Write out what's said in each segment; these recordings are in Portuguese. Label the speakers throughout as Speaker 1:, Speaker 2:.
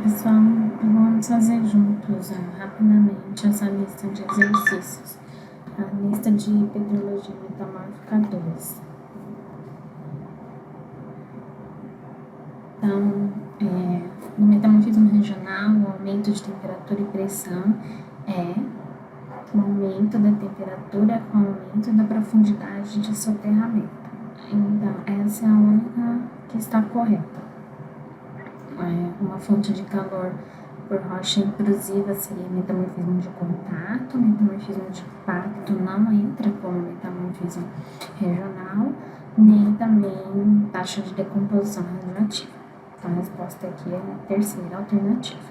Speaker 1: pessoal, vamos fazer juntos rapidamente essa lista de exercícios. A lista de pedrologia metamórfica 2. Então, no metamorfismo regional, o aumento de temperatura e pressão é o aumento da temperatura com o aumento da profundidade de soterramento. Então, essa é a única que está correta. Uma fonte de calor por rocha intrusiva seria metamorfismo de contato, metamorfismo de impacto não entra como metamorfismo regional, nem também taxa de decomposição radioativa. Então, a resposta aqui é a terceira alternativa.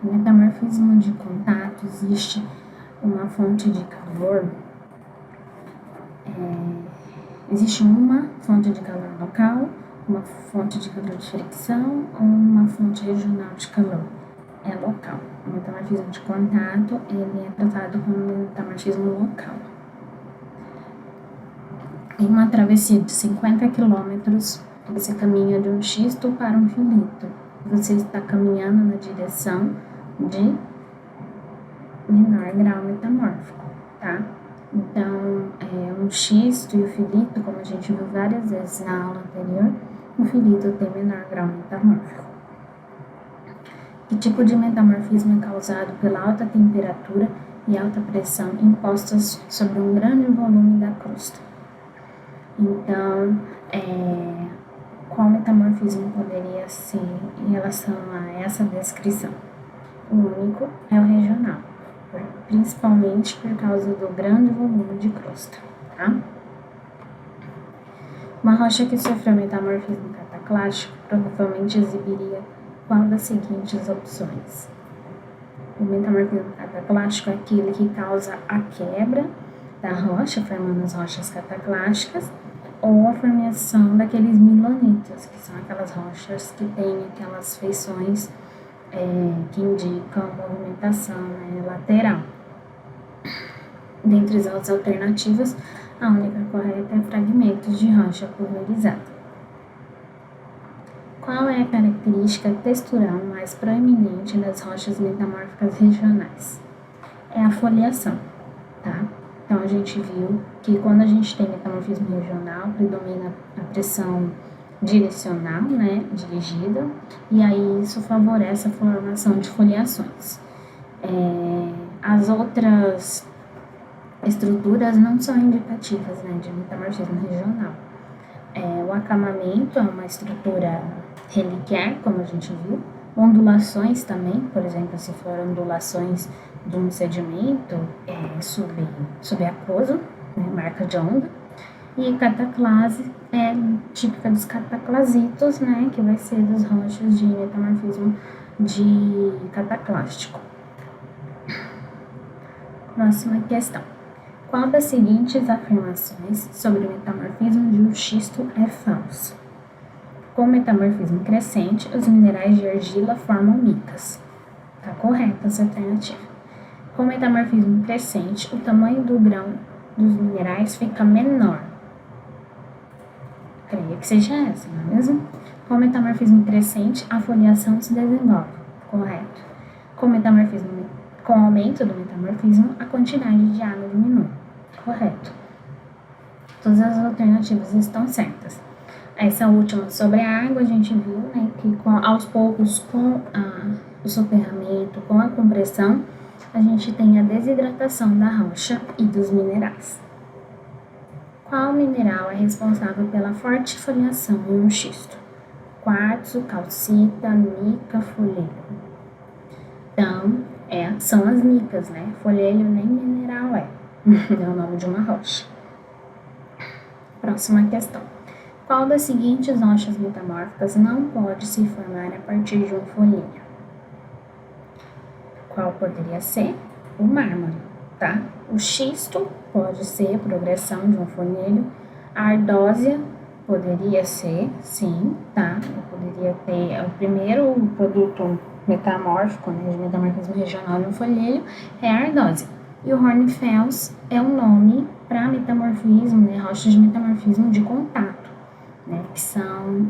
Speaker 1: No metamorfismo de contato existe uma fonte de calor, existe uma fonte de calor local, uma fonte de calor de fricção ou uma fonte regional de calor. É local. O metamorfismo de contato, ele é tratado como metamorfismo local. Em uma travessia de 50 km, você caminha de um xisto para um filito. Você está caminhando na direção de menor grau metamórfico, tá? Então, um xisto e o filito, como a gente viu várias vezes na aula anterior, o filito tem menor grau metamórfico. Que tipo de metamorfismo é causado pela alta temperatura e alta pressão impostas sobre um grande volume da crosta? Então, qual metamorfismo poderia ser em relação a essa descrição? O único é o regional, principalmente por causa do grande volume de crosta, tá? Uma rocha que sofreu metamorfismo cataclástico provavelmente exibiria qual das seguintes opções? O metamorfismo cataclástico é aquele que causa a quebra da rocha, formando as rochas cataclásticas, ou a formação daqueles milonitos, que são aquelas rochas que têm aquelas feições que indicam movimentação lateral. Dentre as alternativas, a única correta é fragmentos de rocha pulverizada. Qual é a característica textural mais proeminente das rochas metamórficas regionais? É a foliação, tá? Então, a gente viu que quando a gente tem metamorfismo regional, predomina a pressão direcional, dirigida, e aí isso favorece a formação de foliações. As outras estruturas não são indicativas, de metamorfismo regional. O acamamento é uma estrutura reliquiar, como a gente viu. Ondulações também, por exemplo, se for ondulações de um sedimento subaquoso, marca de onda. E cataclase é típica dos cataclasitos, que vai ser das rochas de metamorfismo de cataclástico. Próxima questão. Qual das seguintes afirmações sobre o metamorfismo de um xisto é falsa? Com o metamorfismo crescente, os minerais de argila formam micas. Está correta essa alternativa. Com o metamorfismo crescente, o tamanho do grão dos minerais fica menor. Creio que seja essa, não é mesmo? Com o metamorfismo crescente, a foliação se desenvolve. Correto. Com o aumento do metamorfismo, a quantidade de água diminui. Correto. Todas as alternativas estão certas. Essa última sobre a água, a gente viu que aos poucos, com o soterramento, com a compressão, a gente tem a desidratação da rocha e dos minerais. Qual mineral é responsável pela forte foliação em um xisto? Quartzo, calcita, mica, folhelho. Então, são as micas, Folhelho nem mineral é. É o nome de uma rocha. Próxima questão. Qual das seguintes rochas metamórficas não pode se formar a partir de um folhelho? Qual poderia ser? O mármore, tá? O xisto pode ser a progressão de um folhelho. A ardósia poderia ser, sim, tá? Poderia ter o primeiro produto metamórfico, de metamorfismo regional de um folhelho, é a ardósia. E o hornfels é um nome para metamorfismo, rochas de metamorfismo de contato, que são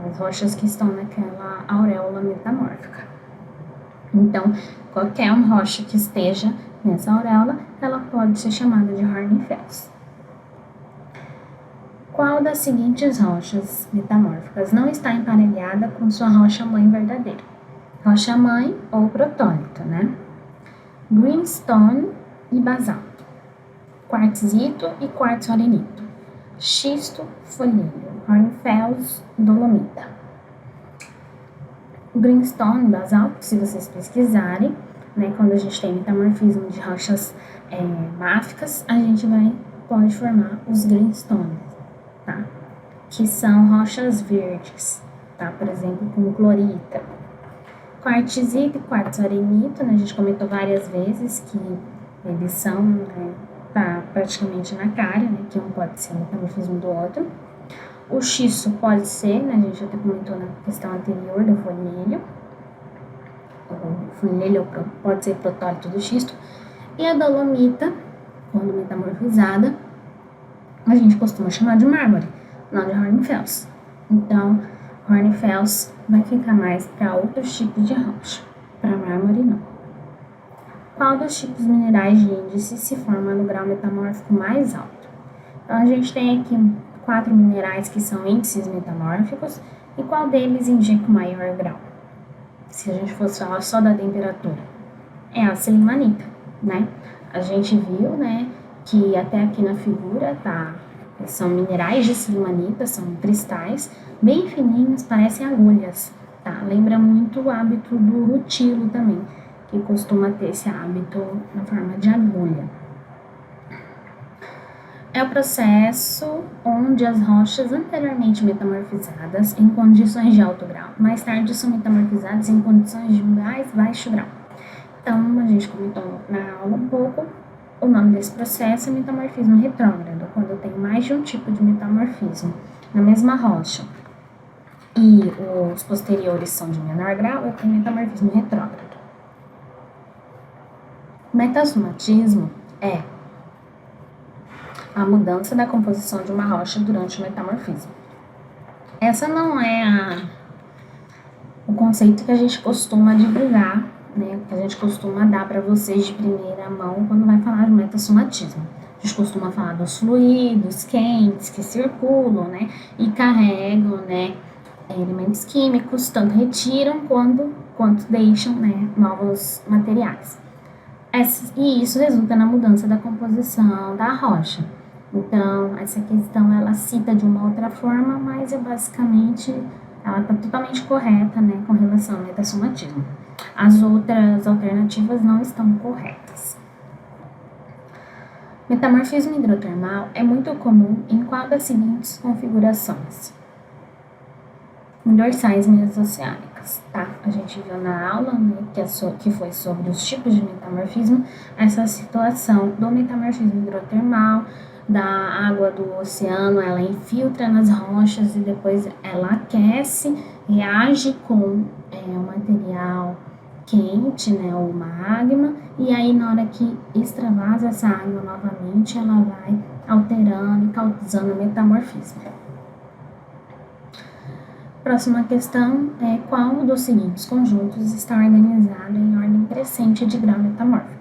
Speaker 1: as as rochas que estão naquela auréola metamórfica. Então, qualquer rocha que esteja nessa auréola, ela pode ser chamada de hornfels. Qual das seguintes rochas metamórficas não está emparelhada com sua rocha-mãe verdadeira? Rocha-mãe ou protólito, né? Greenstone e basalto, quartzito e quartzo-arenito, xisto, folheiro, hornfels, dolomita. O greenstone e basalto, se vocês pesquisarem, né, quando a gente tem metamorfismo de rochas máficas, a gente pode formar os greenstones, tá? Que são rochas verdes, tá? Por exemplo, como clorita. Quartzito e quartzo-arenito, né, a gente comentou várias vezes que eles são, tá praticamente na cara, né, que um pode ser metamorfismo do outro. O xisto pode ser, né, a gente até comentou na questão anterior do folhelho. O folhelho pode ser protólito do xisto. E a dolomita, quando metamorfizada, a gente costuma chamar de mármore, não de hornfels. Então, hornfels vai ficar mais para outros tipos de rocha, para mármore não. Qual dos tipos minerais de índice se forma no grau metamórfico mais alto? Então, a gente tem aqui 4 minerais que são índices metamórficos, e qual deles indica o maior grau? Se a gente fosse falar só da temperatura, é a silimanita, né? A gente viu, né, que até aqui na figura, tá, são minerais de silimanita, são cristais bem fininhos, parecem agulhas, tá? Lembra muito o hábito do rutilo também, que costuma ter esse hábito na forma de agulha. É o processo onde as rochas anteriormente metamorfizadas em condições de alto grau, mais tarde são metamorfizadas em condições de mais baixo grau. Então, a gente comentou na aula um pouco, o nome desse processo é metamorfismo retrógrado, quando eu tenho mais de um tipo de metamorfismo na mesma rocha e os posteriores são de menor grau, eu tenho metamorfismo retrógrado. Metasomatismo é a mudança da composição de uma rocha durante o metamorfismo. Essa não é o conceito que a gente costuma divulgar, né, que a gente costuma dar para vocês de primeira mão quando vai falar de metasomatismo. A gente costuma falar dos fluidos quentes que circulam, né, e carregam, né, elementos químicos, tanto retiram quanto deixam, né, novos materiais. E isso resulta na mudança da composição da rocha. Então, essa questão ela cita de uma outra forma, mas basicamente ela está totalmente correta, né, com relação ao metasomatismo. As outras alternativas não estão corretas. Metamorfismo hidrotermal é muito comum em qual das seguintes configurações? Em dorsais mesoceânicas, tá? A gente viu na aula, né, que foi sobre os tipos de metamorfismo, essa situação do metamorfismo hidrotermal, da água do oceano, ela infiltra nas rochas e depois ela aquece, reage com o material quente, né, o magma, e aí na hora que extravasa essa água novamente, ela vai alterando e causando metamorfismo. Próxima questão é qual dos seguintes conjuntos está organizado em ordem crescente de grau metamórfico?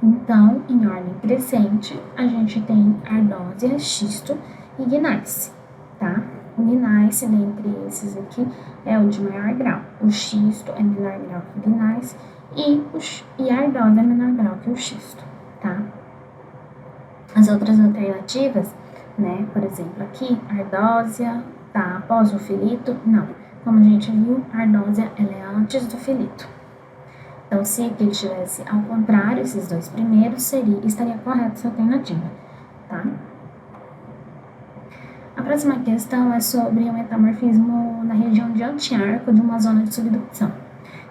Speaker 1: Então, em ordem crescente, a gente tem ardósia, xisto e gneiss, tá? O gneiss, dentre esses aqui, é o de maior grau. O xisto é menor grau que o gneiss e a ardósia é menor grau que o xisto, tá? As outras alternativas, né, por exemplo, aqui, ardósia, tá após o filito? Não. Como a gente viu, a ardósia ela é antes do filito. Então, se aqui tivesse ao contrário, esses dois primeiros, estaria correta essa alternativa, tá? A próxima questão é sobre o metamorfismo na região de antiarco de uma zona de subducção.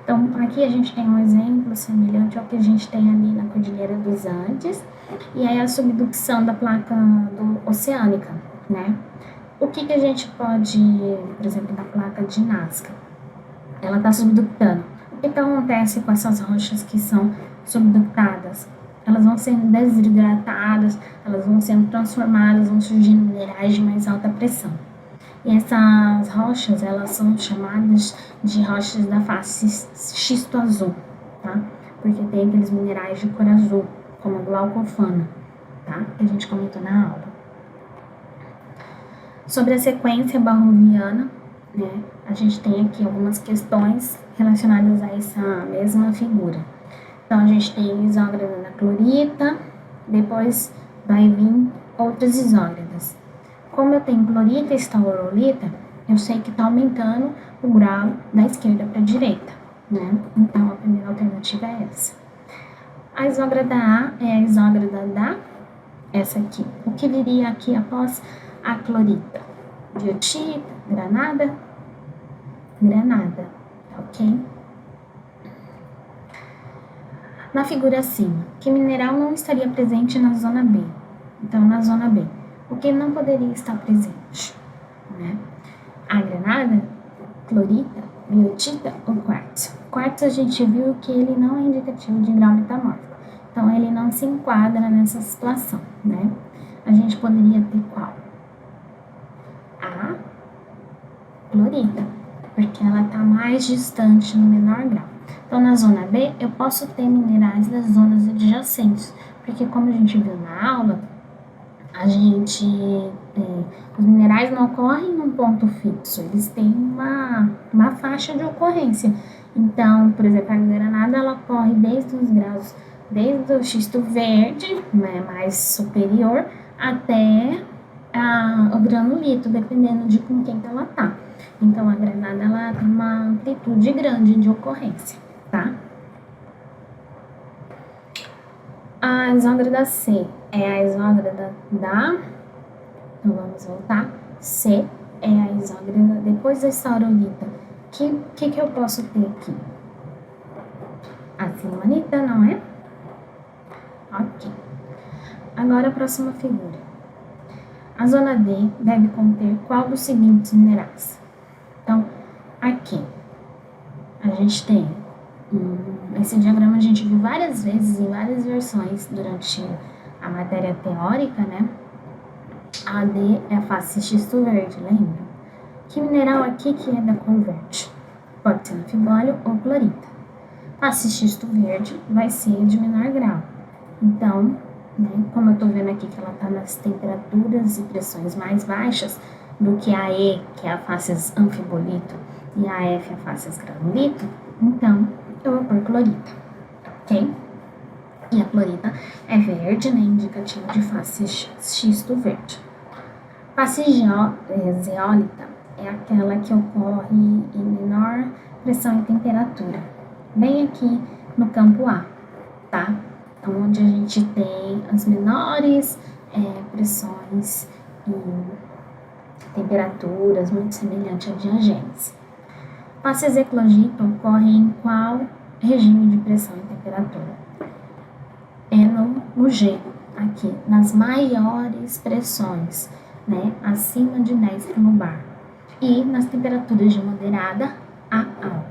Speaker 1: Então, aqui a gente tem um exemplo semelhante ao que a gente tem ali na Cordilheira dos Andes, e aí a subducção da placa oceânica, né? O que a gente pode, por exemplo, da placa de Nazca? Ela está subductando. O que acontece com essas rochas que são subductadas? Elas vão sendo desidratadas, elas vão sendo transformadas, vão surgindo minerais de mais alta pressão. E essas rochas, elas são chamadas de rochas da face xisto azul, tá? Porque tem aqueles minerais de cor azul, como a glaucofana, tá? Que a gente comentou na aula. Sobre a sequência barroviana, né? A gente tem aqui algumas questões relacionadas a essa mesma figura. Então, a gente tem isógrada da clorita, depois vai vir outras isógradas. Como eu tenho clorita e estaurolita, eu sei que está aumentando o grau da esquerda para a direita, né? Então, a primeira alternativa é essa. A isógrada A é a isógrada da, essa aqui. O que viria aqui após a clorita? Biotita, granada, ok? Na figura acima, que mineral não estaria presente na zona B? Então, na zona B, o que não poderia estar presente? Né? A granada, clorita, biotita ou quartzo? Quartzo a gente viu que ele não é indicativo de grau metamórfico, então ele não se enquadra nessa situação, né? A gente poderia ter qual? A clorita, porque ela está mais distante no menor grau. Então, na zona B, eu posso ter minerais das zonas adjacentes, porque como a gente viu na aula, os minerais não ocorrem num ponto fixo, eles têm uma faixa de ocorrência. Então, por exemplo, a granada, ela ocorre desde os graus, desde o xisto verde, né, mais superior, até o granulito, dependendo de com quem que ela tá. Então, a granada, ela tem uma amplitude grande de ocorrência, tá? A isógrada C é a isógrada da... Então, vamos voltar. C é a isógrada depois da estaurolita. Que eu posso ter aqui? A silmanita, não é? Ok. Agora, a próxima figura. A zona D deve conter qual dos seguintes minerais? Então, aqui, a gente tem... esse diagrama a gente viu várias vezes, em várias versões, durante a matéria teórica, né? A D é a face xisto verde, lembra? Que mineral aqui que é da cor verde? Pode ser anfibólio ou clorita. Face xisto verde vai ser de menor grau. Então, né, como eu tô vendo aqui que ela tá nas temperaturas e pressões mais baixas do que a E, que é a face anfibolito, e a F, a face granulito, então eu vou pôr clorita, ok? E a clorita é verde, né, indicativo de face xisto verde. Face zeólita é aquela que ocorre em menor pressão e temperatura, bem aqui no campo A, tá? Então, onde a gente tem as menores pressões e temperaturas muito semelhantes à diagênese. Face eclogita ocorre em qual regime de pressão e temperatura? É no G, aqui, nas maiores pressões, né, acima de 10 kbar, e nas temperaturas de moderada a alta,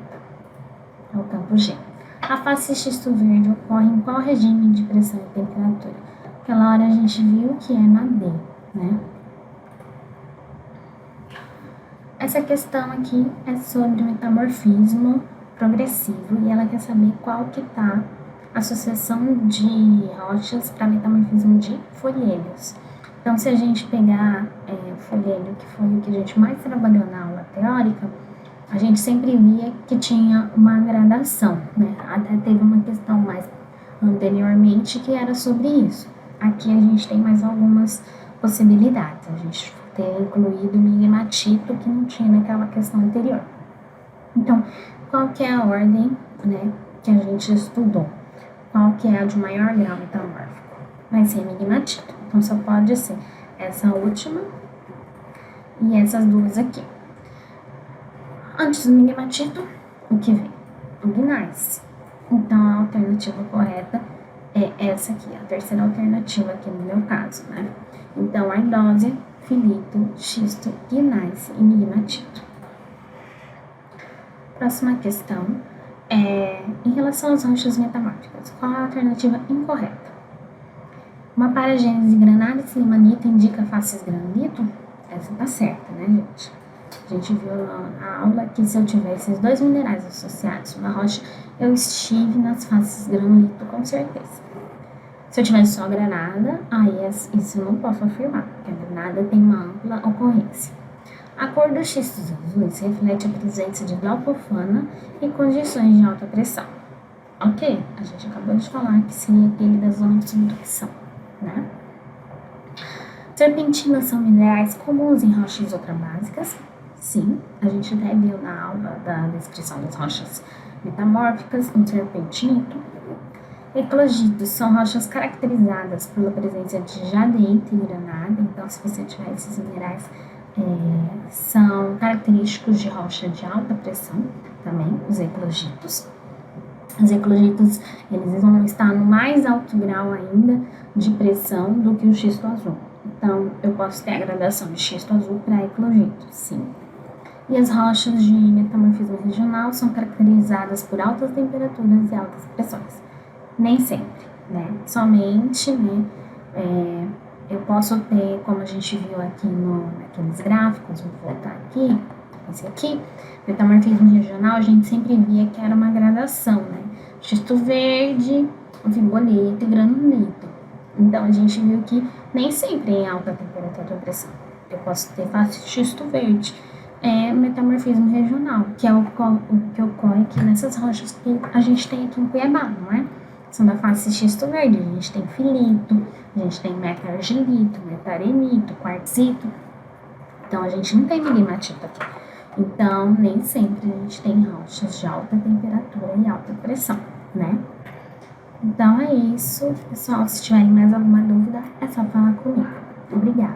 Speaker 1: é o campo G. A face xisto verde ocorre em qual regime de pressão e temperatura? Aquela hora a gente viu que é na D, né? Essa questão aqui é sobre metamorfismo progressivo e ela quer saber qual que tá a associação de rochas para metamorfismo de folheiros. Então, se a gente pegar folheiro, que foi o que a gente mais trabalhou na aula teórica, a gente sempre via que tinha uma gradação, né? Até teve uma questão mais anteriormente que era sobre isso. Aqui a gente tem mais algumas possibilidades. A gente tem incluído migmatito que não tinha naquela questão anterior. Então, qual que é a ordem, né, que a gente estudou? Qual que é a de maior grau metamórfico? Vai ser migmatito. Então, só pode ser essa última e essas duas aqui. Antes do migmatito, o que vem? O gneiss. Então, a alternativa correta é essa aqui, a terceira alternativa aqui no meu caso, né? Então, ardósia, filito, xisto, gneiss e migmatito. Próxima questão é em relação às rochas metamórficas. Qual a alternativa incorreta? Uma paragênese granada e silimanita indica faces granulito? essa tá certa, né, gente? A gente viu na aula que se eu tiver esses dois minerais associados na rocha, eu estive nas faces granulito com certeza. Se eu tivesse só granada, aí isso eu não posso afirmar, porque a granada tem uma ampla ocorrência. A cor dos xistos azuis reflete a presença de glaucofana e condições de alta pressão. Ok, a gente acabou de falar que seria aquele da zona de subducção, né? Serpentinas são minerais comuns em rochas ultrabásicas. Sim, a gente até viu na aula da descrição das rochas metamórficas um serpentinito. Eclogitos são rochas caracterizadas pela presença de jadeíta e granada. Então, se você tiver esses minerais, são característicos de rocha de alta pressão também, os eclogitos. Os eclogitos, eles vão estar no mais alto grau ainda de pressão do que o xisto azul. Então, eu posso ter a gradação de xisto azul para eclogito, sim. E as rochas de metamorfismo regional são caracterizadas por altas temperaturas e altas pressões. Nem sempre, né? Somente, né? Eu posso ter, como a gente viu aqui naqueles gráficos, vou voltar aqui, esse aqui, metamorfismo regional, a gente sempre via que era uma gradação, né? Xisto verde, fibolito e granulito. Então, a gente viu que nem sempre em alta temperatura e pressão. Eu posso ter face xisto verde, metamorfismo regional, que é o que ocorre aqui nessas rochas que a gente tem aqui em Cuiabá, não é? São da face xisto verde, a gente tem filito, a gente tem meta-argilito, meta-arenito, quartzito. Então, a gente não tem melimatita aqui. Então, nem sempre a gente tem rochas de alta temperatura e alta pressão, né? Então, é isso. Pessoal, se tiverem mais alguma dúvida, é só falar comigo. Obrigada.